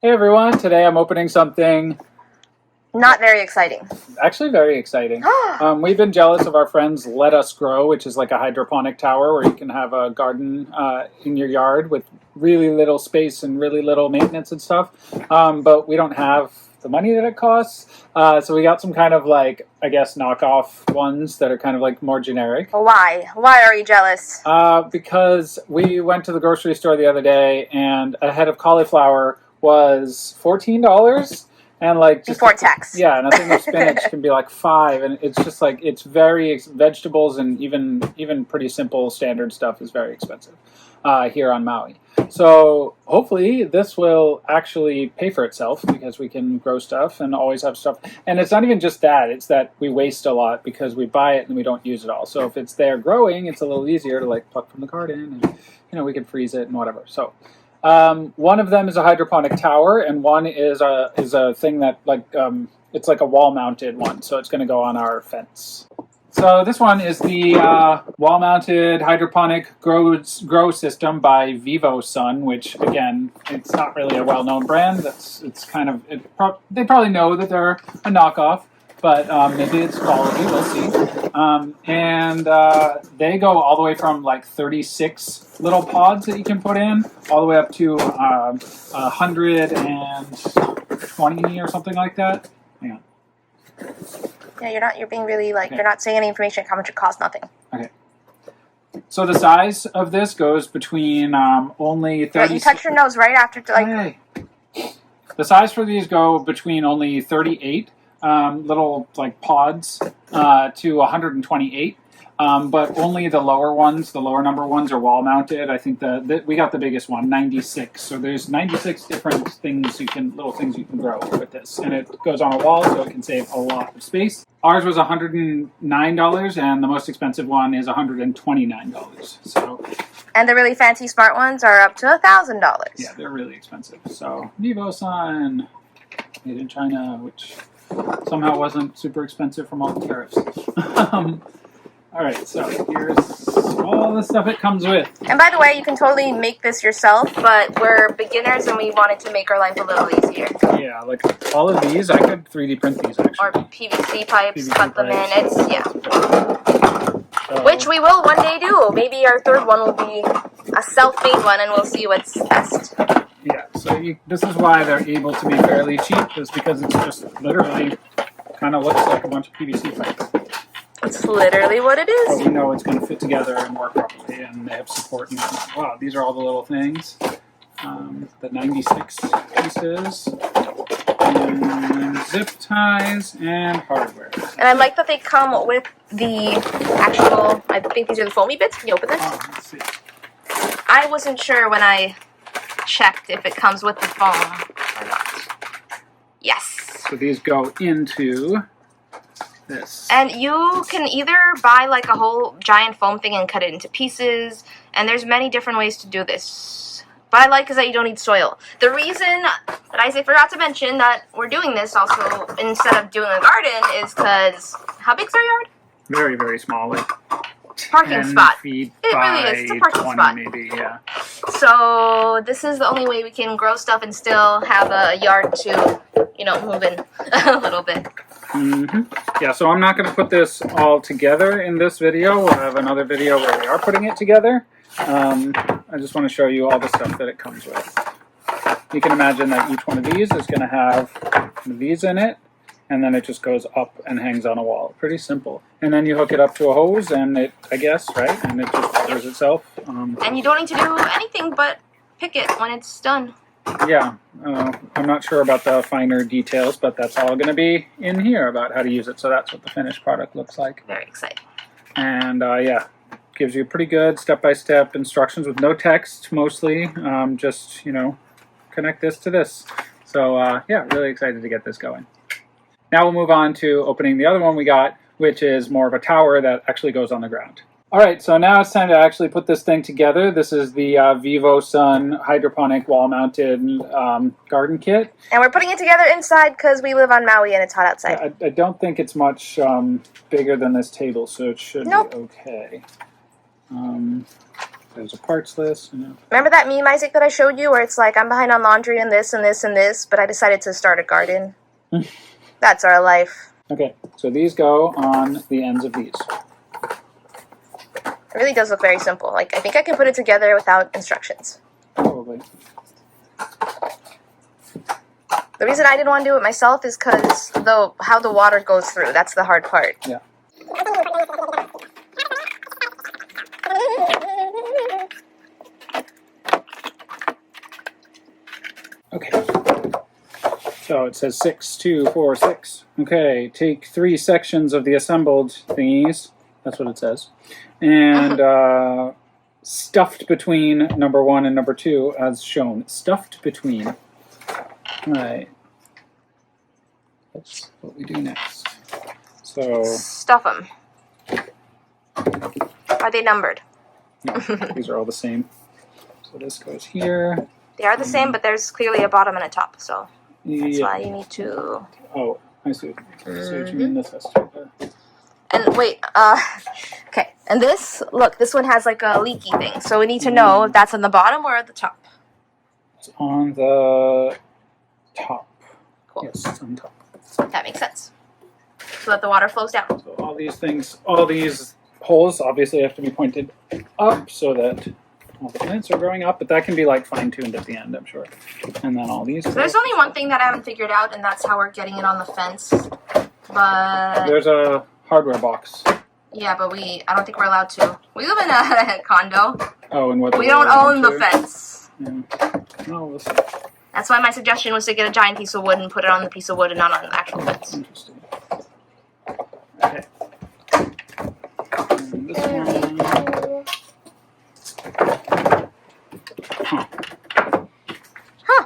Hey everyone, today I'm opening something not very exciting. Actually very exciting. We've been jealous of our friends Let Us Grow, which is like a hydroponic tower where you can have a garden in your yard with really little space and really little maintenance and stuff. But we don't have the money that it costs. So we got some kind of like, I guess, knockoff ones that are kind of like more generic. Why? Why are you jealous? Because we went to the grocery store the other day and a head of cauliflower was $14 and like just before tax. Yeah, and a thing of spinach can be like $5, and it's just like it's very vegetables and even pretty simple standard stuff is very expensive here on Maui. So hopefully this will actually pay for itself because we can grow stuff and always have stuff. And it's not even just that; it's that we waste a lot because we buy it and we don't use it all. So if it's there growing, it's a little easier to like pluck from the garden, and we can freeze it and whatever. So. One of them is a hydroponic tower, and one is a thing that like it's like a wall-mounted one, so it's going to go on our fence. So this one is the wall-mounted hydroponic grow system by VIVOSUN, which again, it's not really a well-known brand. They probably know that they're a knockoff, but maybe it's quality. We'll see. And they go all the way from like 36 little pods that you can put in, all the way up to 120 or something like that. Hang on. Yeah, you're being really like, You're not saying any information how much it costs, nothing. Okay. So the size of this goes between only 30... You touch your nose right after like... Hey. The size for these go between only 38 little like pods to 128, but only the lower ones, the lower number ones, are wall mounted. I think we got the biggest one, 96. So there's 96 different little things you can grow with this, and it goes on a wall, so it can save a lot of space. Ours was $109, and the most expensive one is $129. So. And the really fancy smart ones are up to $1,000. Yeah, they're really expensive. So VIVOSUN, made in China, which somehow wasn't super expensive from all the tariffs. All right, so here's all the stuff it comes with. And by the way, you can totally make this yourself, but we're beginners and we wanted to make our life a little easier. Yeah, like all of these, I could 3D print these actually. Or PVC pipes, cut them in. So, which we will one day do. Maybe our third one will be a self-made one, and we'll see what's best. Yeah, so this is why they're able to be fairly cheap, is because it's just literally kind of looks like a bunch of PVC pipe. It's literally what it is. But we know it's going to fit together and work properly, and they have support. And wow, these are all the little things. The 96 pieces, and zip ties, and hardware. And I like that they come with the actual, I think these are the foamy bits. Can you open this? Oh, let's see. I wasn't sure when I checked if it comes with the foam or not. Yes. So these go into this. And you can either buy like a whole giant foam thing and cut it into pieces, and there's many different ways to do this. What I like is that you don't need soil. The reason that I forgot to mention that we're doing this also instead of doing a garden is because, how big's our yard? Very, very small, like parking spot. Feet it really is. It's a parking 20 spot. Maybe, yeah. So this is the only way we can grow stuff and still have a yard to, move in a little bit. Mm-hmm. Yeah, so I'm not going to put this all together in this video. We'll have another video where we are putting it together. I just want to show you all the stuff that it comes with. You can imagine that each one of these is going to have these in it, and then it just goes up and hangs on a wall. Pretty simple. And then you hook it up to a hose, and it, I guess, right? And it just waters itself. And you don't need to do anything but pick it when it's done. Yeah, I'm not sure about the finer details, but that's all going to be in here about how to use it. So that's what the finished product looks like. Very exciting. And yeah, gives you pretty good step-by-step instructions with no text, mostly. Just, connect this to this. So yeah, really excited to get this going. Now we'll move on to opening the other one we got, which is more of a tower that actually goes on the ground. All right, so now it's time to actually put this thing together. This is the VIVOSUN hydroponic wall-mounted garden kit. And we're putting it together inside because we live on Maui and it's hot outside. I don't think it's much bigger than this table, so it should be okay. There's a parts list. You know. Remember that meme, Isaac, that I showed you where it's like, I'm behind on laundry and this and this and this, but I decided to start a garden? That's our life. Okay, so these go on the ends of these. It really does look very simple. Like, I think I can put it together without instructions. Probably. The reason I didn't want to do it myself is because how the water goes through. That's the hard part. Yeah. Okay. So it says 6, 2, 4, 6. Okay, take 3 sections of the assembled thingies. That's what it says. And stuffed between number 1 and number 2 as shown. Stuffed between. All right. That's what we do next. So stuff them. Are they numbered? No, these are all the same. So this goes here. They are the same, but there's clearly a bottom and a top, so that's Yeah. why you need to... Oh, I see what you mean. This has to be there. And wait, okay. And this, look, this one has like a leaky thing, so we need to know if that's on the bottom or at the top. It's on the top. Cool. Yes, it's on top. That makes sense. So that the water flows down. So all these things, all these holes obviously have to be pointed up so that all the plants are growing up, but that can be like fine-tuned at the end, I'm sure. And then all these. So there's only one thing that I haven't figured out, and that's how we're getting it on the fence. But there's a hardware box. yeah, but I don't think we're allowed to. We live in a condo. Oh, and what? We don't own the fence. Yeah. Oh, we'll see. That's why my suggestion was to get a giant piece of wood and put it on the piece of wood and not on the actual fence. Interesting. Okay. And this one. Huh.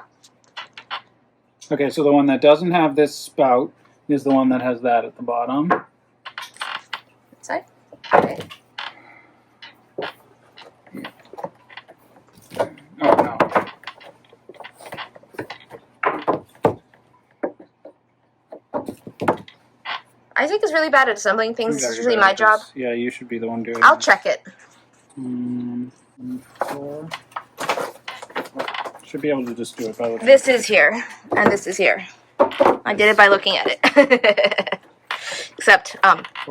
Okay, so the one that doesn't have this spout is the one that has that at the bottom. Side? Okay. Oh, no. Isaac is really bad at assembling things. This is usually my job. Yeah, you should be the one doing it. I'll check it. 4. Should be able to just do it by looking. This is here, and this is here. I did it by looking at it. Except,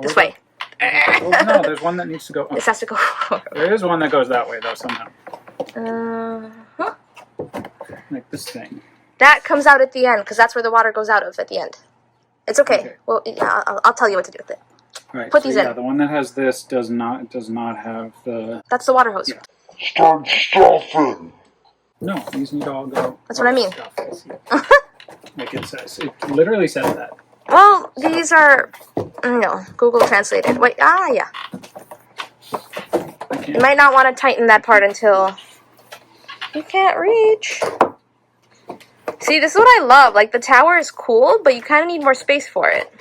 this way. Well, no, there's one that needs to go. Oh, This has to go forward. there is one that goes that way, though, somehow. Huh? Like this thing. That comes out at the end, because that's where the water goes out of at the end. It's okay. Well, yeah, I'll tell you what to do with it. Right. Put these in. The one that has this does not have the. That's the water hose. Yeah. Start stuffing. No, these need to all go. That's what I mean. Like it says. It literally says that. Well, these are, Google translated. Wait, yeah. You might not want to tighten that part until you can't reach. See, this is what I love. Like, the tower is cool, but you kind of need more space for it.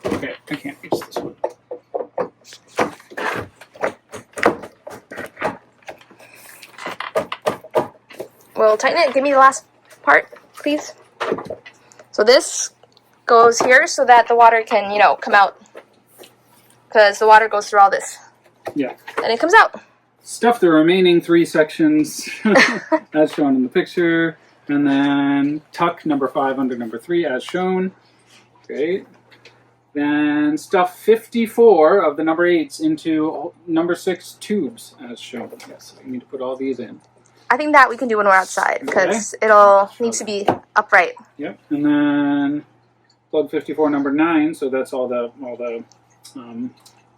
Okay, I can't reach this one. Well, tighten it. Give me the last part, please. So this goes here so that the water can, come out. Because the water goes through all this. Yeah. And it comes out. Stuff the remaining 3 sections as shown in the picture. And then tuck number 5 under number 3 as shown. Great. Then stuff 54 of the number 8s into number 6 tubes as shown. Yes, so you need to put all these in. I think that we can do when we're outside because needs to be upright. Yep, and then plug 54 number 9. So that's all the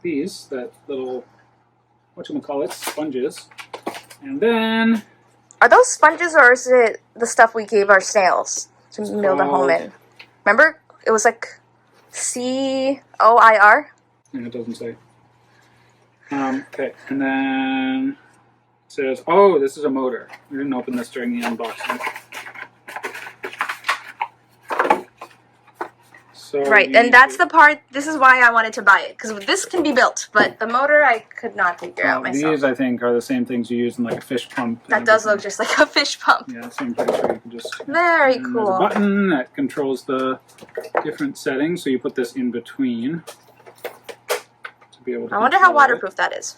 these that little whatchamacallit sponges, and then are those sponges or is it the stuff we gave our snails to build a home in? Remember, it was like COIR. And it doesn't say. Okay, and then it says, oh, this is a motor. We didn't open this during the unboxing. So right, and that's the part, this is why I wanted to buy it, because this can be built, but the motor I could not figure out myself. These, I think, are the same things you use in like a fish pump. That does look just like a fish pump. Yeah, so I'm pretty sure you can just... Very and cool. There's a button that controls the different settings, so you put this in between to be able to I wonder how control it. waterproof that is.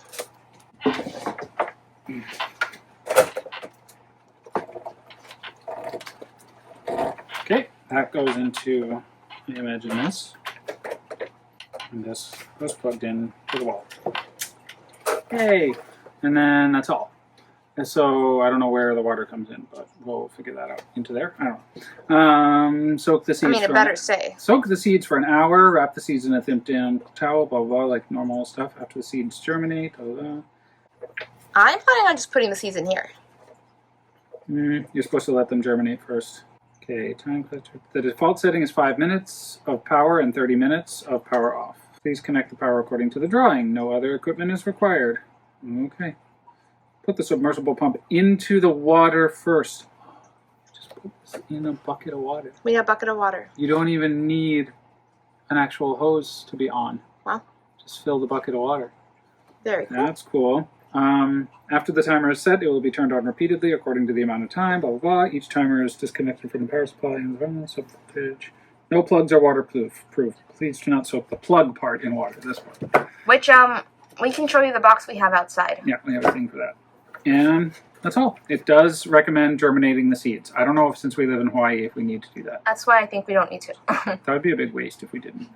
Okay, that goes into, I imagine this. And this goes plugged in to the wall. Yay! And then that's all. And so I don't know where the water comes in, but we'll figure that out. Into there? I don't know. Soak the seeds. I mean, it better say. Soak the seeds for an hour. Wrap the seeds in a thin down towel. Blah, blah, blah, like normal stuff. After the seeds germinate. Blah, blah, blah. I'm planning on just putting the seeds in here. You're supposed to let them germinate first. Okay, time cluster. The default setting is 5 minutes of power and 30 minutes of power off. Please connect the power according to the drawing. No other equipment is required. Okay. Put the submersible pump into the water first. Just put this in a bucket of water. We got a bucket of water. You don't even need an actual hose to be on. Wow. Just fill the bucket of water. Very cool. That's cool. After the timer is set, it will be turned on repeatedly according to the amount of time, blah, blah, blah. Each timer is disconnected from the power supply and the voltage. No plugs are waterproof. Please do not soak the plug part in water, this part. Which, we can show you the box we have outside. Yeah, we have a thing for that. And that's all. It does recommend germinating the seeds. I don't know if, since we live in Hawaii, if we need to do that. That's why I think we don't need to. That would be a big waste if we didn't.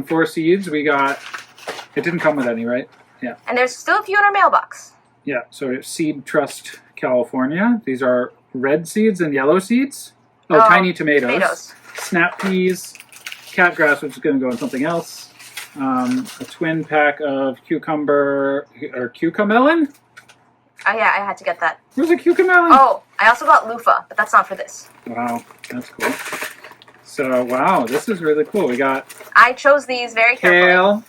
For seeds, we got, it didn't come with any, right? Yeah. And there's still a few in our mailbox. Yeah, so we have Seed Trust California. These are red seeds and yellow seeds. Oh, tiny tomatoes. Snap peas, catgrass, which is going to go in something else. A twin pack of cucamelon? Oh yeah, I had to get that. Where's a cucamelon? Oh, I also got loofah, but that's not for this. Wow, that's cool. So, wow, this is really cool. We got... I chose these very carefully. Kale,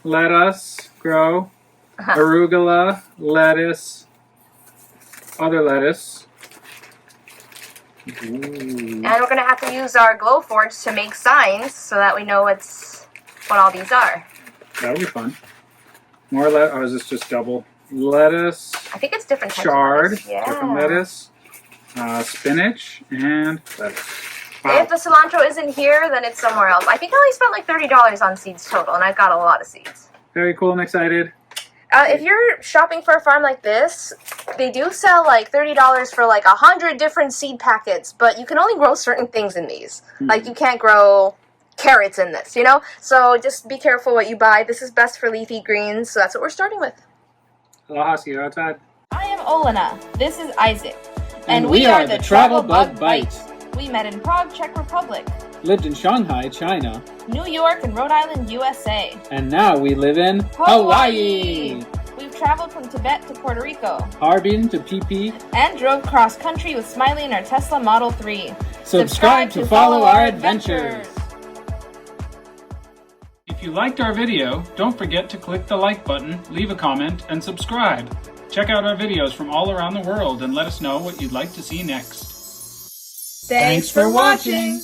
lettuce, grow, arugula, lettuce, other lettuce. Ooh. And we're going to have to use our Glowforge to make signs so that we know what all these are. That would be fun. More lettuce. Oh, is this just double? Lettuce. I think it's different types chard, of lettuce. Yeah. different lettuce, spinach, and lettuce. Wow. If the cilantro isn't here, then it's somewhere else. I think I only spent like $30 on seeds total, and I got a lot of seeds. Very cool. I'm excited. If you're shopping for a farm like this, they do sell like $30 for like 100 different seed packets, but you can only grow certain things in these. Like you can't grow carrots in this, you know? So just be careful what you buy. This is best for leafy greens, so that's what we're starting with. Aloha, see you outside. I am Olena. This is Isaac. And we are the TravelBugBite. We met in Prague, Czech Republic. Lived in Shanghai, China. New York and Rhode Island, USA. And now we live in Hawaii. We've traveled from Tibet to Puerto Rico. Harbin to PP. And drove cross country with Smiley in our Tesla Model 3. Subscribe to follow our adventures. If you liked our video, don't forget to click the like button, leave a comment, and subscribe. Check out our videos from all around the world and let us know what you'd like to see next. Thanks for watching!